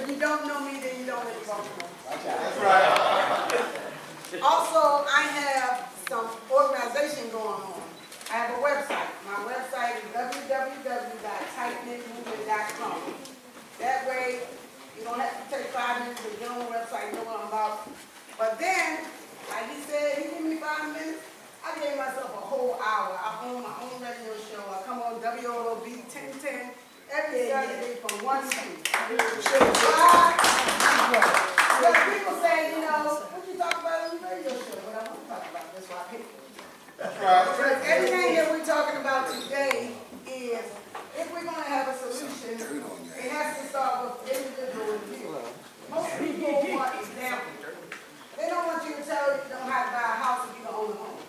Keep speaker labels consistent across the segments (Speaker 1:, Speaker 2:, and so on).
Speaker 1: If you don't know me, then you don't live in Baltimore.
Speaker 2: That's right.
Speaker 1: Also, I have some organization going on. I have a website. My website is www.tightnetmovement.com. That way, you don't have to take 5 minutes to get on the website and know what I'm about. But then, like he said, he gave me 5 minutes. I gave myself a whole hour. I own my own radio show. I come on WOB 1010 every Saturday from 1 to 2. But people say, you know, what you talk about on the radio show? But I want to talk about it. That's why I picked it.
Speaker 2: That's right.
Speaker 1: Because everything that we're talking about today is, if we're going to have a solution, it has to start with individual review. Most people want examples. They don't want you to tell you don't have to buy a house if you don't own a home.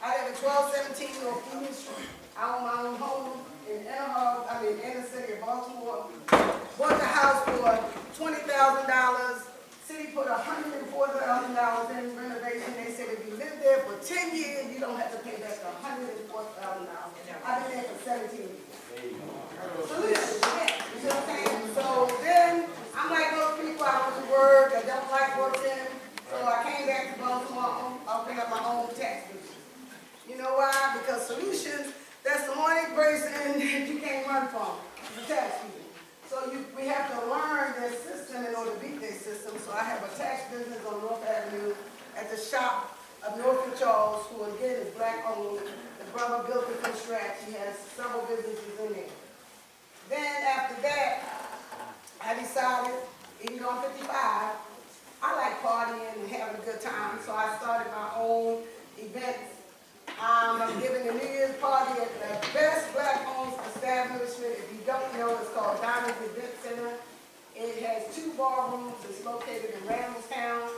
Speaker 1: I live at 1217 North Union Street. I own my own home in the city of Baltimore. Bought the house for $20,000. City put $104,000 in renovation. They said if you live there for 10 years, you don't have to pay back $104,000. I've been there for 17 years. Solution, yeah. You know what I'm saying? So then, I'm like those people, I want to work, I don't like working. So I came back to Baltimore, opened up my own tax business. You know why? Because solutions, that's the only person you can't run from, the tax people. So we have to learn their system in order to beat their system. So I have a tax business on North Avenue at the shop of Norfolk Charles, who again is black owned. The brother built it from scratch. He has several businesses in there. Then after that, I decided, even though I'm 55, I like partying and having a good time. So I started my own events. I'm giving a New Year's party at the best black-owned establishment. If you don't know, it's called Diamond Event Center. It has 2 ballrooms. It's located in Randallstown.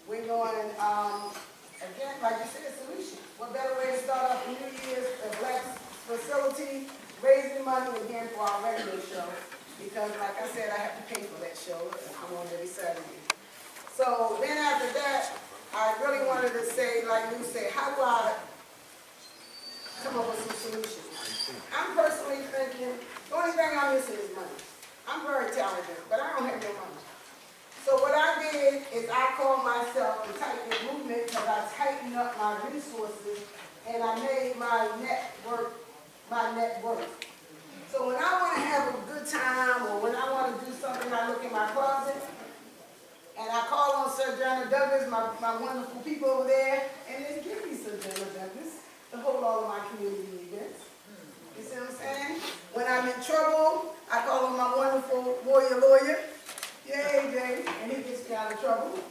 Speaker 1: We're going, again, like you said, solution. What better way to start off the New Year's, a black facility, raising money again for our radio show. Because, like I said, I have to pay for that show. I'm on every Saturday. So then after that, I really wanted to say, like you said, how do I come up with some solutions? I'm personally thinking, the only thing I'm missing is money. I'm very talented, but I don't have no money. So what I did is I called myself the Tighten Movement because I tightened up my resources and I made my net worth. So when I want to have a good time or when I want to do something, I look in my closet and I call on Sir John Douglas, my wonderful people over there, and they give me Sir John Douglas to hold all of my community events. You see what I'm saying? When I'm in trouble, I call on my wonderful warrior lawyer, Yay, Jay, and he gets me out of trouble.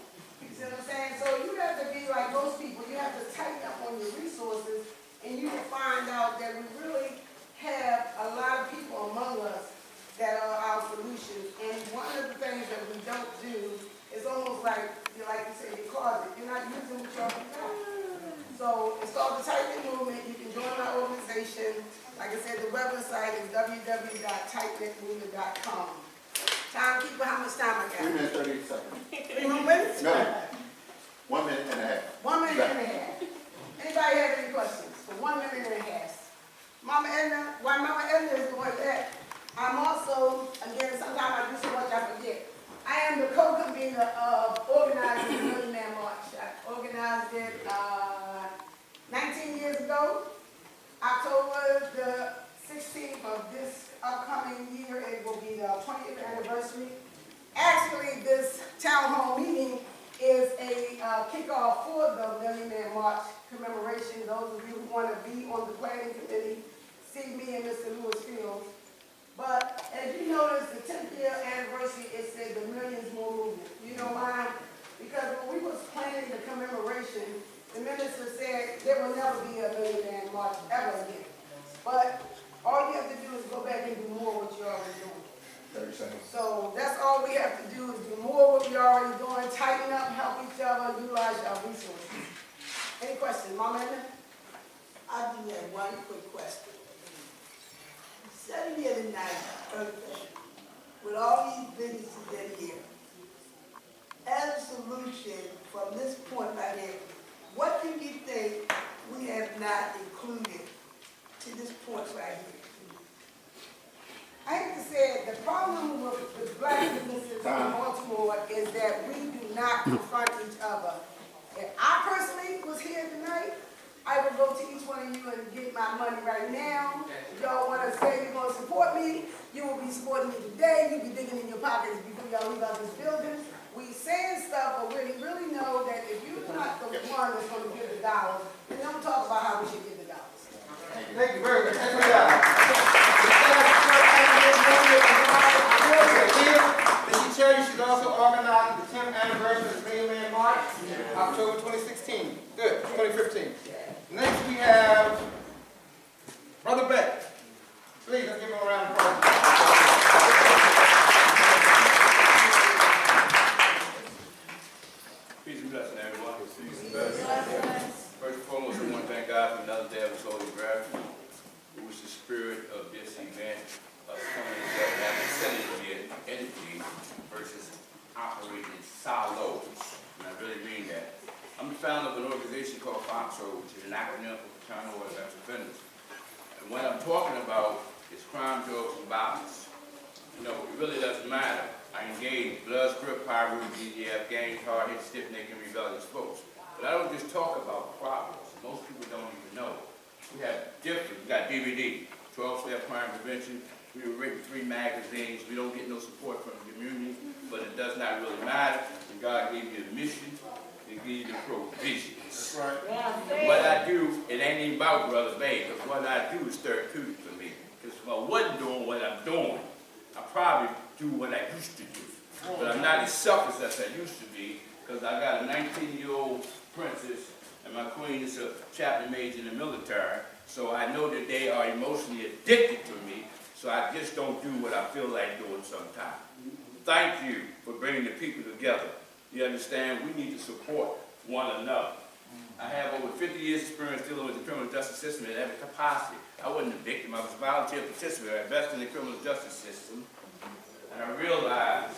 Speaker 1: You see what I'm saying? So you have to be like most people. You have to tighten up on your resources, and you will find out that we really have a lot of people among us that are our solutions. And one of the things that we don't do is almost like you say, your closet. You're not using what you already got. So it's called the Tighten Movement. You can join my organization. Like I said, the website is www.tightnetmovement.com. Timekeeper, how much time I got?
Speaker 2: 3 minutes, 38 seconds.
Speaker 1: 3 more minutes?
Speaker 2: No. 1 minute and a half.
Speaker 1: 1 minute and a half. Anybody have any questions for 1 minute and a half? Mama Edna, while Mama Edna is doing that, I'm also, again, sometimes I do so much I forget. I am the co-convener of organizing the Million Man March. I organized it 19 years ago. October the 16th of this upcoming year, it will be the 20th anniversary. Actually, this town hall meeting is a kickoff for the Million Man March commemoration. Those of you who want to be on the planning committee, see me and Mr. Lewis Fields. But as you notice, the 10th year anniversary, it said the Millions More Movement. You know why? Because when we was planning the commemoration, the minister said there will never be a Million Man March ever again. But all you have to do is go back and do more what you're already doing.
Speaker 2: 30 seconds.
Speaker 1: So that's all we have to do is do more what we're already doing, tighten up, help each other, utilize our resources. Any questions, Mama Edna?
Speaker 3: I do have one quick question. Sitting here tonight, with all these businesses in here, as a solution from this point right here, what do you think we have not included to this point right here?
Speaker 1: I hate to say it, the problem with black businesses, board is that we do not confront each other. If I personally was here tonight, I would go to each one of you and get my money right now. If y'all want to say you're going to support me, you will be supporting me today. You'll be digging in your pockets before y'all leave out this building. We saying stuff, but we really know that if you're not the one that's going to give the dollars, then don't talk about how we should give the dollars.
Speaker 4: Thank you very much. Thank you. Mr. Chair, you should also organize the 10th anniversary of the Green Man March, October 2016. Good, 2015. Next we have Brother Beck. Please, let's give him a round of applause.
Speaker 5: Peace and blessing, everyone. Peace and blessing. First and foremost, I want to thank God for another day of His holy breath. It was the spirit of this event, us coming together and having synergy and energy versus operating in silos. And I really mean that. I'm the founder of an organization called FOXO, which is an acronym for Fraternal Order of Ex-Offenders. And what I'm talking about is crime, drugs, and violence. You know, it really doesn't matter. I engage blood, script, pyro, DDF, gangs, hard-hit, stiff-necked, and rebellious folks. But I don't just talk about problems. Most people don't even know. We have different, we got DVD, 12-step crime prevention. We were written 3 magazines. We don't get no support from the community, but it does not really matter. And God gave you the mission. He gave you the provisions.
Speaker 4: That's right.
Speaker 5: What I do, it ain't even about Brother Bay, because what I do is therapeutic for me. Because if I wasn't doing what I'm doing, I probably do what I used to do. But I'm not as selfish as I used to be, because I got a 19-year-old princess, and my queen is a chaplain major in the military, so I know that they are emotionally addicted to me, so I just don't do what I feel like doing sometimes. Thank you for bringing the people together. You understand? We need to support one another. I have over 50 years experience dealing with the criminal justice system in every capacity. I wasn't a victim, I was a volunteer participant. I invested in the criminal justice system, and I realized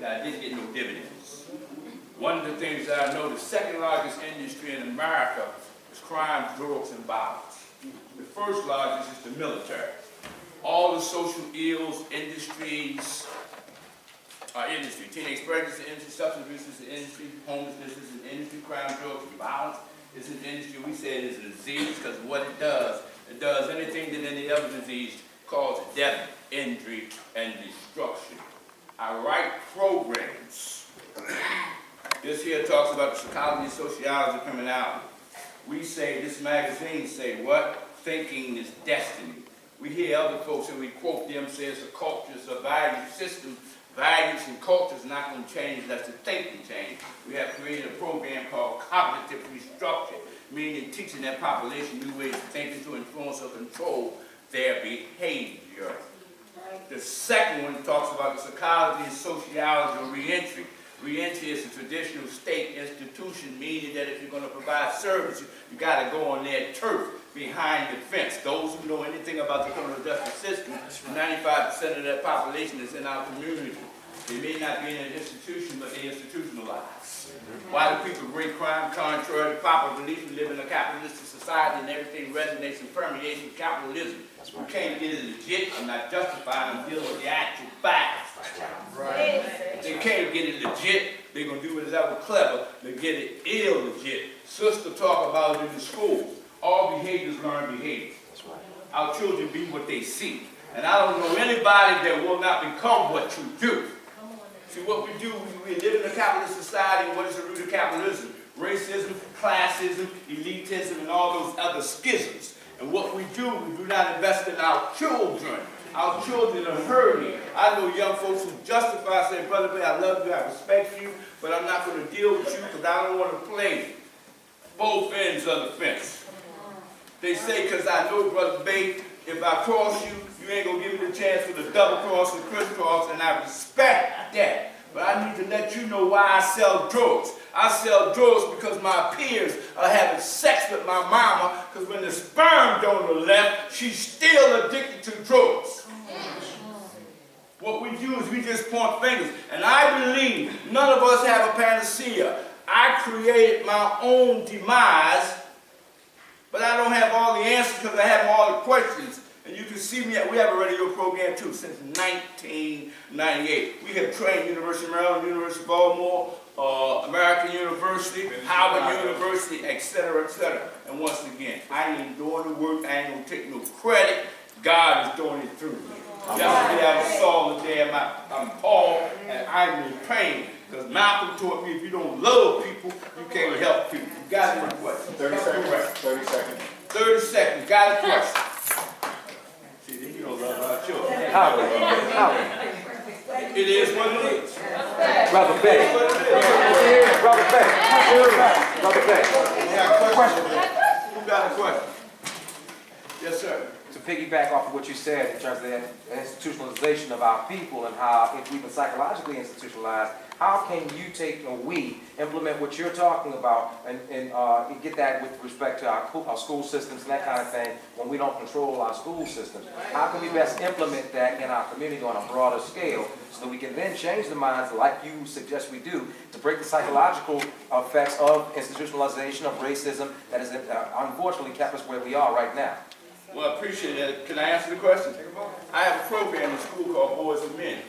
Speaker 5: that I didn't get no dividends. One of the things that I know, the second largest industry in America is crime, drugs, and violence. The first largest is the military. All the social ills, industries, industry. Teenage pregnancy is an industry, substance abuse is an industry, homelessness is an industry, crime, drugs, and violence is an industry. We say it is a disease because what it does anything that any other disease causes death, injury, and destruction. I write programs. This here talks about the psychology, sociology, and criminality. We say, this magazine say what? Thinking is destiny. We hear other folks and we quote them, say it's a culture, it's a value system. Values and culture is not going to change unless the thinking change. We have created a program called cognitive restructure, meaning teaching that population new ways of thinking to influence or control their behavior. The second one talks about the psychology and sociology of reentry. Reentry is a traditional state institution, meaning that if you're going to provide service, you got to go on their turf, behind the fence. Those who know anything about the criminal justice system, 95% of that population is in our community. They may not be in an institution, but they're institutionalized. Why do people bring crime contrary to popular belief? We live in a capitalistic society and everything resonates and permeates with capitalism. You can't get it legit and not justify and deal with the actual facts. Right. If they can't get it legit, they're going to do whatever clever to get it illegit. Sister talk about it in the school. All behaviors learn behavior. Our children be what they see. And I don't know anybody that will not become what you do. See, what we do, we live in a capitalist society, and what is the root of capitalism? Racism, classism, elitism, and all those other schisms. And what we do not invest in our children. Our children are hurting. I know young folks who justify saying, Brother Bay, I love you, I respect you, but I'm not going to deal with you because I don't want to play both ends of the fence. They say, because I know, Brother Bay, if I cross you, you ain't going to give me the chance for the double cross and crisscross, and I respect that. But I need to let you know why I sell drugs. I sell drugs because my peers are having sex with my mama, because when the sperm donor left, she's still addicted to drugs. What we do is we just point fingers. And I believe none of us have a panacea. I created my own demise, but I don't have all the answers because I have all the questions. And you can see me, we have a radio program too since 1998. We have trained University of Maryland, University of Baltimore, American University, Howard University, etc., etc. And once again, I ain't doing the work, I ain't gonna take no credit. God is doing it through me. Yesterday I was Saul, today I'm Paul, and I'm in pain. Because Malcolm taught me if you don't love people, you can't help people. You got any questions?
Speaker 2: 30 seconds. 30 seconds.
Speaker 5: 30 seconds. Got a question? See, then you don't love our children. It is what it is.
Speaker 6: Brother Beck. Brother Beck. Brother Beck.
Speaker 5: Who got a question? Yes, sir.
Speaker 6: To piggyback off of what you said in terms of the institutionalization of our people and how if we've been psychologically institutionalized, how can you take, or we, implement what you're talking about and get that with respect to our school systems and that kind of thing when we don't control our school systems? How can we best implement that in our community on a broader scale so that we can then change the minds like you suggest we do to break the psychological effects of institutionalization of racism that has unfortunately kept us where we are right now?
Speaker 5: Well, I appreciate that. Can I answer the question? I have a program in school called Boys and Men.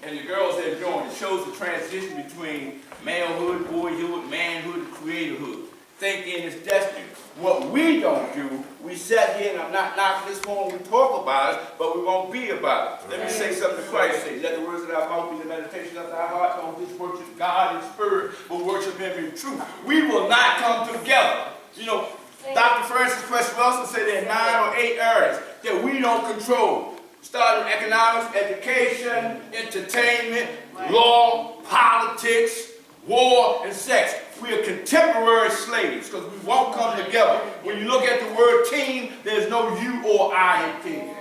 Speaker 5: And the girls that join, it shows the transition between malehood, boyhood, manhood, and creatorhood. Thinking is destiny. What we don't do, we sit here, and I'm not knocking this one, we talk about it, but we won't be about it. Let me say something to Christ says. Let the words of our mouth be the meditation of our heart. Don't just worship God in spirit, but worship Him in truth. We will not come together. You know, Dr. Francis Cress Wilson said there are 9 or 8 areas that we don't control. Starting with economics, education, entertainment, law, politics, war, and sex. We are contemporary slaves because we won't come together. When you look at the word team, there's no you or I in team.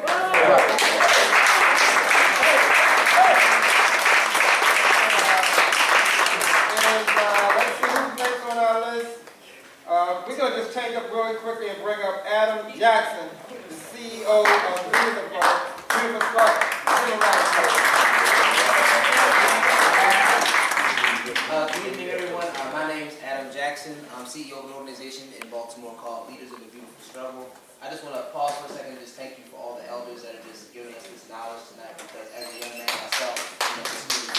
Speaker 4: Let's see who's next on our list. We're going to just change up really quickly and bring up Adam Jackson, the CEO of Kristerfer. Good
Speaker 7: evening, everyone. My name is Adam Jackson. I'm CEO of an organization in Baltimore called Leaders in the Beautiful Struggle. I just want to pause for a second and just thank you for all the elders that are just giving us this knowledge tonight, because as a young man myself, this is really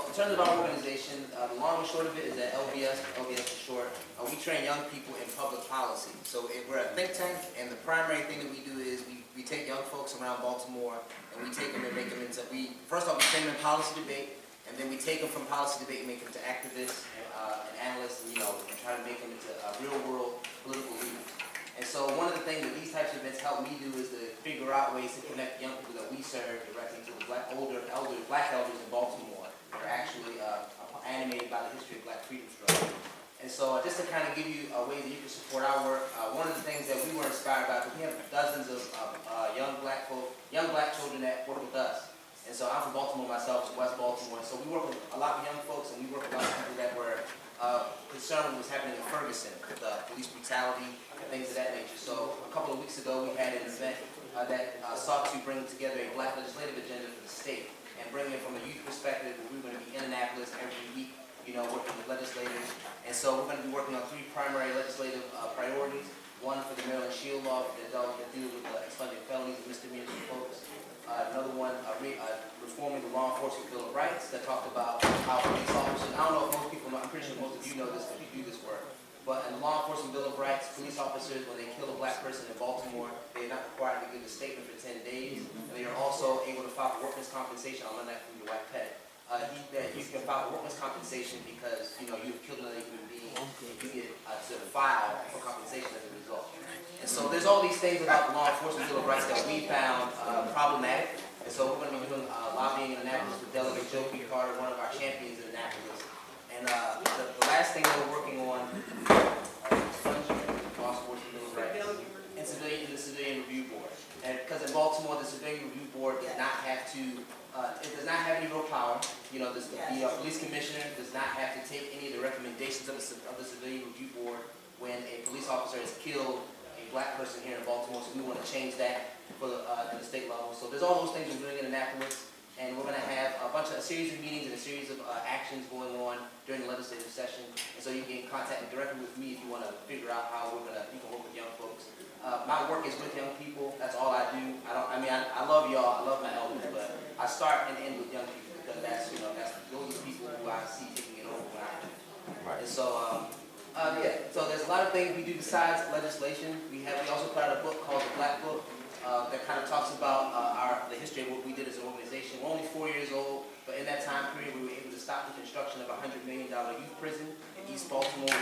Speaker 7: in terms of our organization, the long and short of it is that LBS for short, we train young people in public policy. So we're a think tank, and the primary thing that we do is we take young folks around Baltimore, and we take them and make them into, first off, we train them in policy debate, and then we take them from policy debate and make them to activists and analysts, and try to make them into real world political leaders. And so one of the things that these types of events help me do is to figure out ways to connect young people that we serve directly to the black elders in Baltimore that are actually animated by the history of black freedom struggle. And so just to kind of give you a way that you can support our work, one of the things that we were inspired by, because we have dozens of young black children that work with us. And so I'm from Baltimore myself, West Baltimore. So we work with a lot of young folks, and we work with a lot of people that were concerned with what's happening in Ferguson with police brutality and things of that nature. So a couple of weeks ago, we had an event that sought to bring together a black legislative agenda for the state and bring it from a youth perspective. We were going to be in Annapolis every week, working with legislators. And so we're going to be working on 3 primary legislative priorities. One for the Maryland Shield Law that deals with expunging felonies and misdemeanors for folks. Another one, reforming the Law Enforcement Bill of Rights that talked about how police officers, I don't know if most people know, I'm pretty sure most of you know this because you do this work, but in the Law Enforcement Bill of Rights, police officers, when they kill a black person in Baltimore, they are not required to give a statement for 10 days, and they are also able to file for workers' compensation. I'll learn that from your white pet. You can file for workers' compensation because, you've killed another human being, you get to file for compensation as a result. And so there's all these things about the Law Enforcement Bill of Rights that we found problematic. And so we're going to be doing lobbying in Annapolis with Delegate Joe P. Carter, one of our champions in Annapolis. And the last thing that we're working on Law Enforcement Bill of Rights and the Civilian Review Board. And because in Baltimore, the Civilian Review Board does not have to, it does not have any real power. The police commissioner does not have to take any of the recommendations of the Civilian Review Board when a police officer has killed a black person here in Baltimore. So we want to change that for the state level. So there's all those things we're doing in Annapolis. And we're going to have a series of meetings and a series of actions going on during the legislative session. And so you can contact me directly with me if you want to figure out how you can work with young folks. My work is with young people. That's all I do. I love y'all. I love my elders, but I start and end with young people because those are the people who I see taking it over when I do.
Speaker 6: Right.
Speaker 7: And so, so there's a lot of things we do besides legislation. We also put out a book called The Black Book that kind of talks about the history of what we did as an organization. We're only 4 years old, but in that time period, we were able to stop the construction of a $100 million youth prison in East Baltimore. And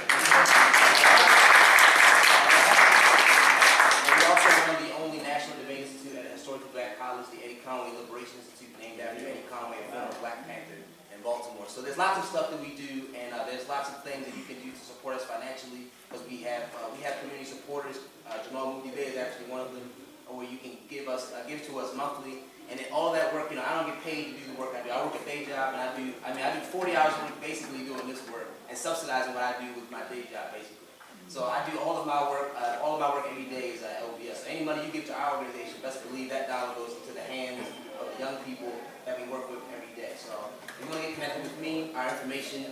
Speaker 7: we also run the only National Debate Institute at a historically black college, the Eddie Conway Liberation Institute, named after Eddie Conway, a former Black Panther in Baltimore. So there's lots of stuff that we do, and there's lots of things that you can do to support us financially, because we have community supporters. Jamal Moody Bay is actually one of them, where you can give to us monthly. And then all that work, I don't get paid to do the work I do. I work a day job, and I do 40 hours a week basically doing this work and subsidizing what I do with my day job basically. So I do all of my work every day is at LBS. So any money you give to our organization, best believe that dollar goes into the hands of the young people that we work with every day. So if you want to get connected with me, our information,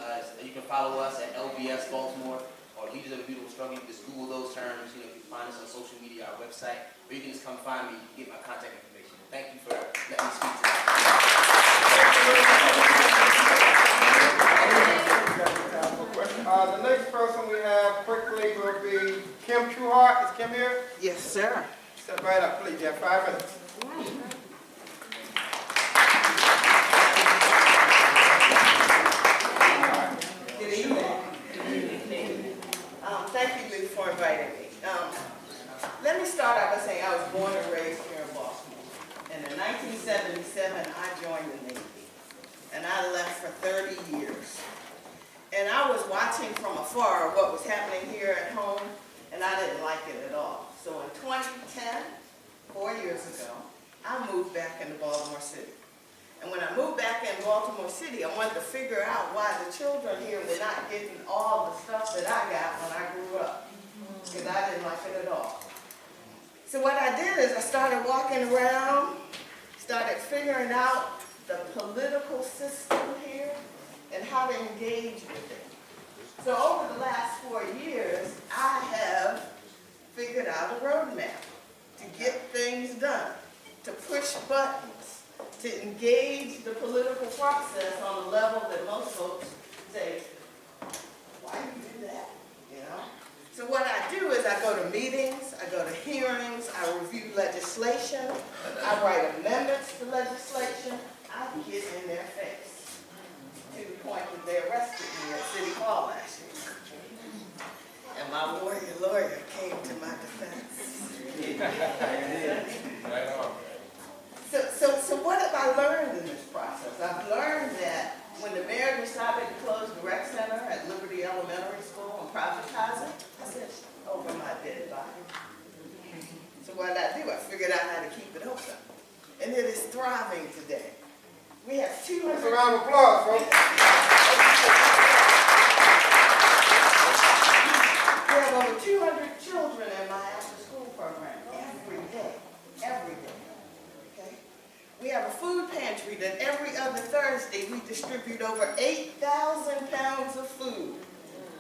Speaker 7: you can follow us at LBS Baltimore or Leaders of the Beautiful Struggle. You can just Google those terms. You can find us on social media, our website, or you can just come find me and get my contact information. Thank you for letting me speak today.
Speaker 4: The next person we have quickly will be Kim Trueheart. Is Kim here?
Speaker 1: Yes, sir.
Speaker 4: Step right up, please. You have 5 minutes.
Speaker 8: Good evening. Thank you for inviting me. Let me start out by saying I was born and raised here in Baltimore. And in 1977, I joined the Navy. And I left for 30 years. And I was watching from afar what was happening here at home, and I didn't like it at all. So in 2010, 4 years ago, I moved back into Baltimore City. And when I moved back in Baltimore City, I wanted to figure out why the children here were not getting all the stuff that I got when I grew up, because I didn't like it at all. So what I did is I started walking around, started figuring out the political system here and how to engage with it. So over the last 4 years, I have figured out a roadmap to get things done, to push buttons, to engage the political process on a level that most folks say, why do you do that? So what I do is I go to meetings, I go to hearings, I review legislation, I write amendments to legislation, I get in their face to the point that they arrested me at City Hall last year. And my lawyer came to my defense. So what have I learned in this process? I've learned that when the mayor decided to close the rec center at Liberty Elementary School and privatize it, I said, over my dead body. So what did I do? I figured out how to keep it open. And it is thriving today. We have 200...
Speaker 4: That's a round of applause, folks.
Speaker 8: We have over 200 children in my after-school program every day. Okay? We have a food pantry that every other Thursday we distribute over 8,000 pounds of food.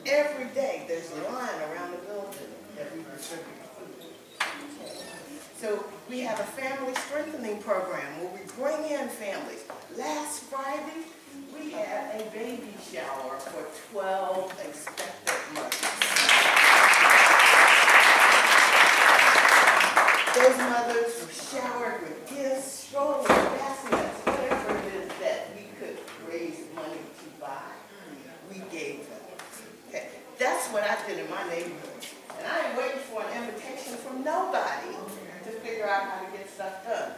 Speaker 8: Every day there's a line around the building that we distribute food. Okay. So we have a family strengthening program where we bring in families. Last Friday, we had a baby shower for 12 expectant mothers. Those mothers were showered with gifts, strollers, baskets, whatever it is that we could raise money to buy, we gave them. Okay. That's what I did in my neighborhood. And I ain't waiting for an invitation from nobody to figure out how to get stuff done.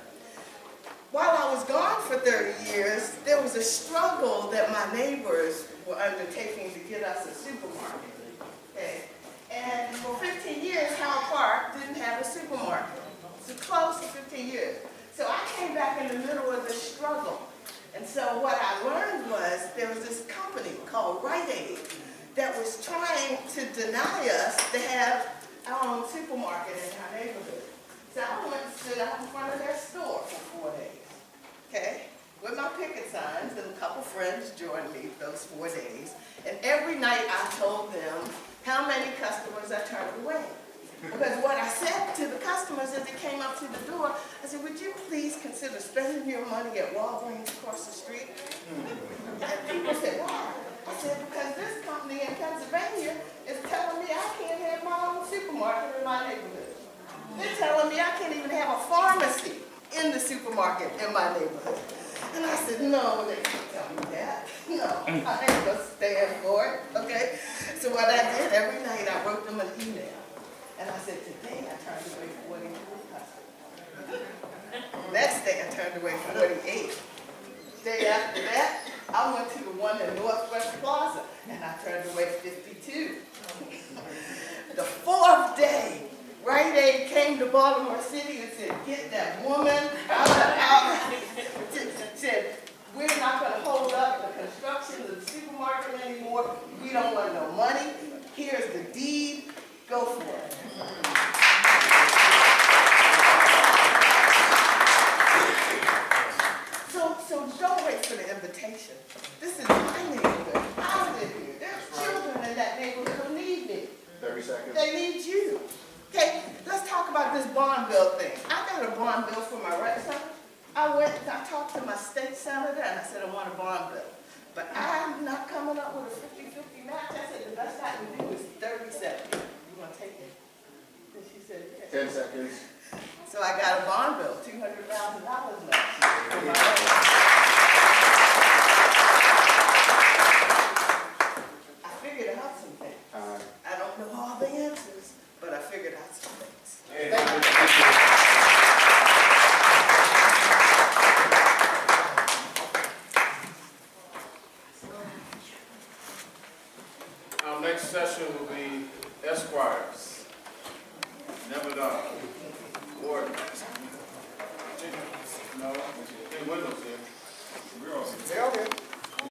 Speaker 8: While I was gone for 30 years, there was a struggle that my neighbors were undertaking to get us a supermarket. Okay. And for 15 years, Howard Park didn't have a supermarket. So close to 15 years. So I came back in the middle of the struggle. And so what I learned was there was this company called Rite Aid that was trying to deny us to have our own supermarket in our neighborhood. So I went and stood out in front of their store for 4 days, okay, with my picket signs, and a couple friends joined me those 4 days. And every night I told them how many customers I turned away. Because what I said to the customers as they came up to the door, I said, would you please consider spending your money at Walgreens across the street? And people said, why? I said, because this company in Pennsylvania is telling me I can't have my own supermarket in my neighborhood. They're telling me I can't even have a pharmacy in the supermarket in my neighborhood. And I said, no, they can't tell me that. No, I ain't gonna stand for it, okay? So what I did, every night I wrote them an email. And I said, today I turned away 42 customers. Next day I turned away 48. Day after that, I went to the one in Northwest Plaza and I turned away 52. The fourth day, Rite Aid came to Baltimore City and said, get that woman out. Said, we're not going to hold up the construction of the supermarket anymore. We don't want no money. Here's the deed. Go for it. So don't wait for the invitation. This is my neighborhood. I live here. There's children in that neighborhood who need me.
Speaker 2: 30 seconds.
Speaker 8: They need you. Okay, let's talk about this bond bill thing. I got a bond bill for my right son. I went and I talked to my state senator and I said I want a bond bill. But I'm not coming up with a 50-50 match. I said the best I can do is 37. You want to take it? And she said, yes.
Speaker 2: 10 seconds.
Speaker 8: So I got a bond bill, $200,000 next year for my I figured out some things. I don't know all the answers, but I figured out some things. Thank you.
Speaker 9: Our next session will be Esquires. Never done. Ward. No, in Windows here.